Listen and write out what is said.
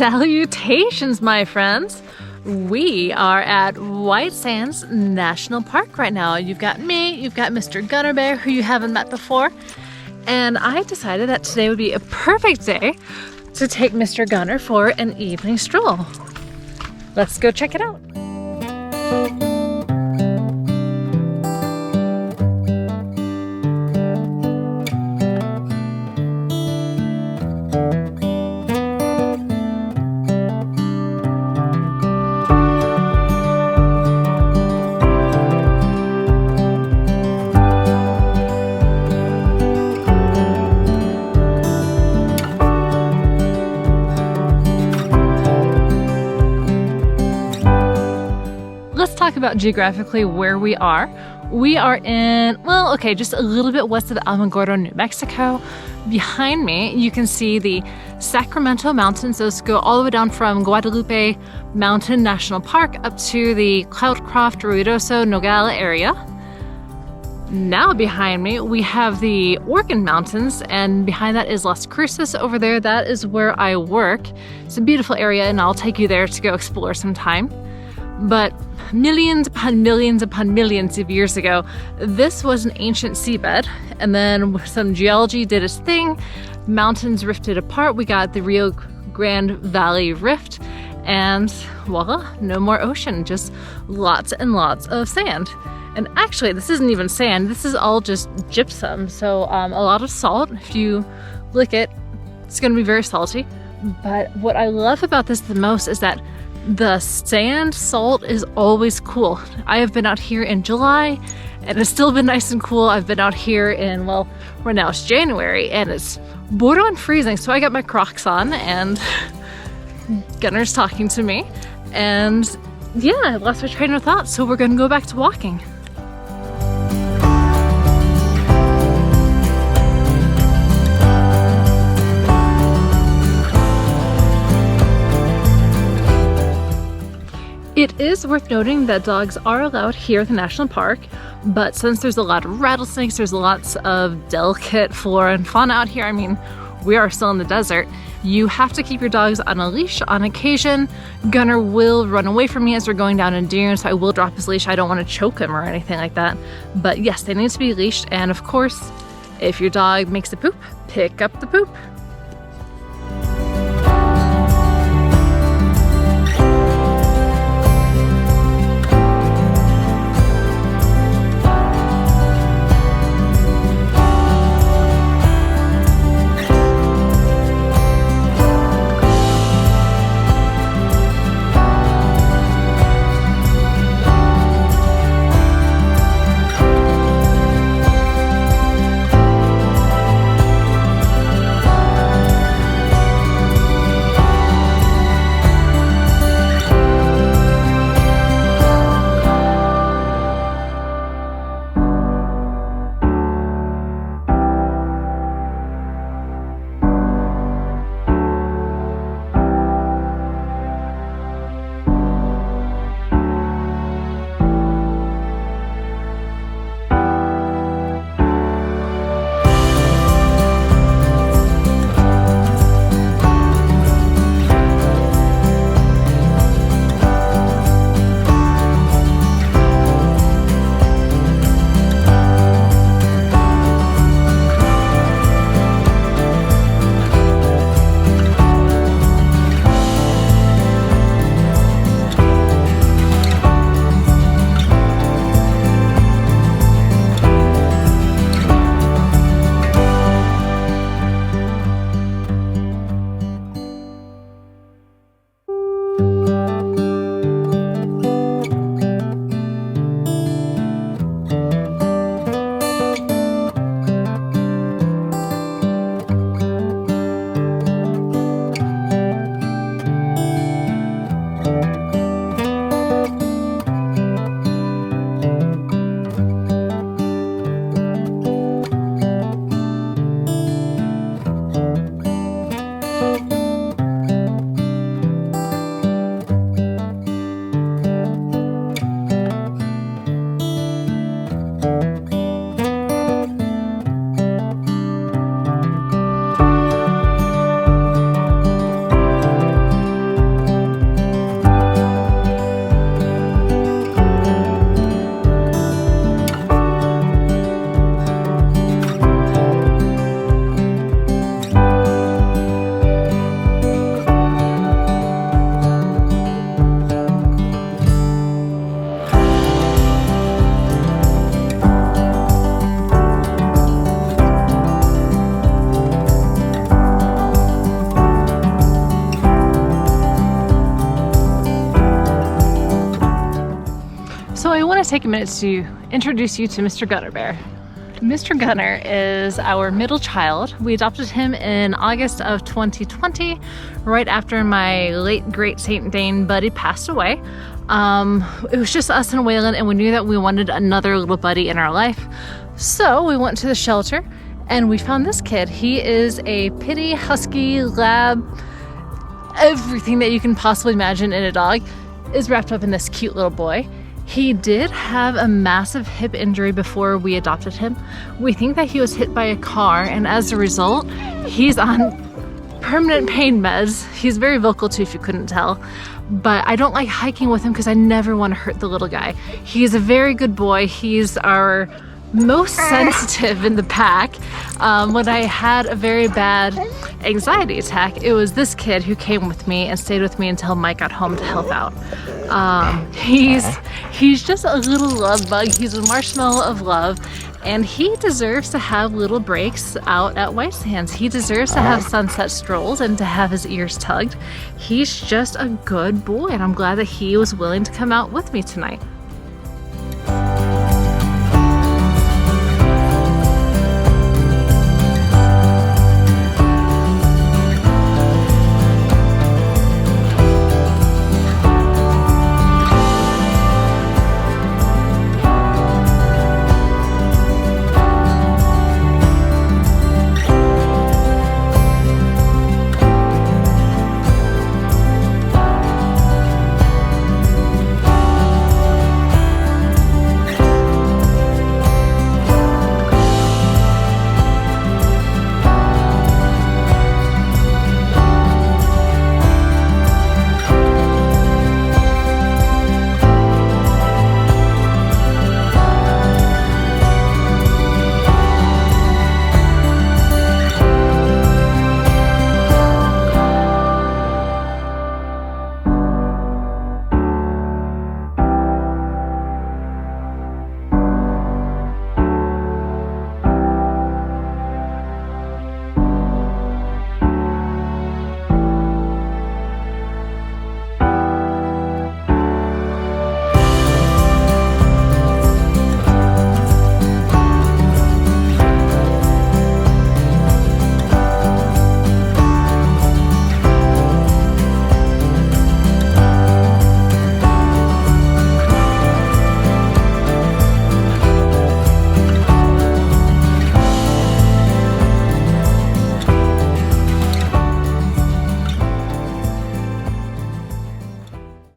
Salutations, my friends! We are at White Sands National Park right now. You've got me, you've got Mr. Gunner Bear, who you haven't met before, and I decided that today would be a perfect day to take Mr. Gunner for an evening stroll. Let's go check it out. Let's talk about geographically where we are. We are in, well, okay, just a little bit west of Alamogordo, New Mexico. Behind me, you can see the Sacramento Mountains. Those go all the way down from Guadalupe Mountain National Park up to the Cloudcroft, Ruidoso, Nogales area. Now behind me, we have the Oregon Mountains, and behind that is Las Cruces over there. That is where I work. It's a beautiful area, and I'll take you there to go explore sometime. But millions upon millions upon millions of years ago, this was an ancient seabed, and then some geology did its thing. Mountains rifted apart. We got the Rio Grande Valley Rift, and voila, no more ocean, just lots and lots of sand. And actually, this isn't even sand. This is all just gypsum, so a lot of salt. If you lick it, it's going to be very salty. But what I love about this the most is that the sand salt is always cool. I have been out here in July and it's still been nice and cool. I've been out here in, well, right now it's January and it's borderline freezing. So I got my Crocs on and Gunner's talking to me. And yeah, I lost my train of thought. So we're gonna go back to walking. It is worth noting that dogs are allowed here at the national park, but since there's a lot of rattlesnakes, there's lots of delicate flora and fauna out here. I mean, we are still in the desert. You have to keep your dogs on a leash on occasion. Gunner will run away from me as we're going down a dune, so I will drop his leash. I don't want to choke him or anything like that. But yes, they need to be leashed, and of course, if your dog makes a poop, pick up the poop. So I want to take a minute to introduce you to Mr. Gunner Bear. Mr. Gunner is our middle child. We adopted him in August of 2020, right after my late great Saint Dane buddy passed away. It was just us and Waylon, and we knew that we wanted another little buddy in our life. So we went to the shelter and we found this kid. He is a Pittie Husky lab. Everything that you can possibly imagine in a dog is wrapped up in this cute little boy. He did have a massive hip injury before we adopted him. We think that he was hit by a car, and as a result, he's on permanent pain meds. He's very vocal too, if you couldn't tell. But I don't like hiking with him because I never want to hurt the little guy. He's a very good boy. He's our most sensitive in the pack. When I had a very bad anxiety attack, it was this kid who came with me and stayed with me until Mike got home to help out. He's just a little love bug. He's a marshmallow of love, and he deserves to have little breaks out at White Sands. He deserves to have sunset strolls and to have his ears tugged. He's just a good boy, and I'm glad that he was willing to come out with me tonight.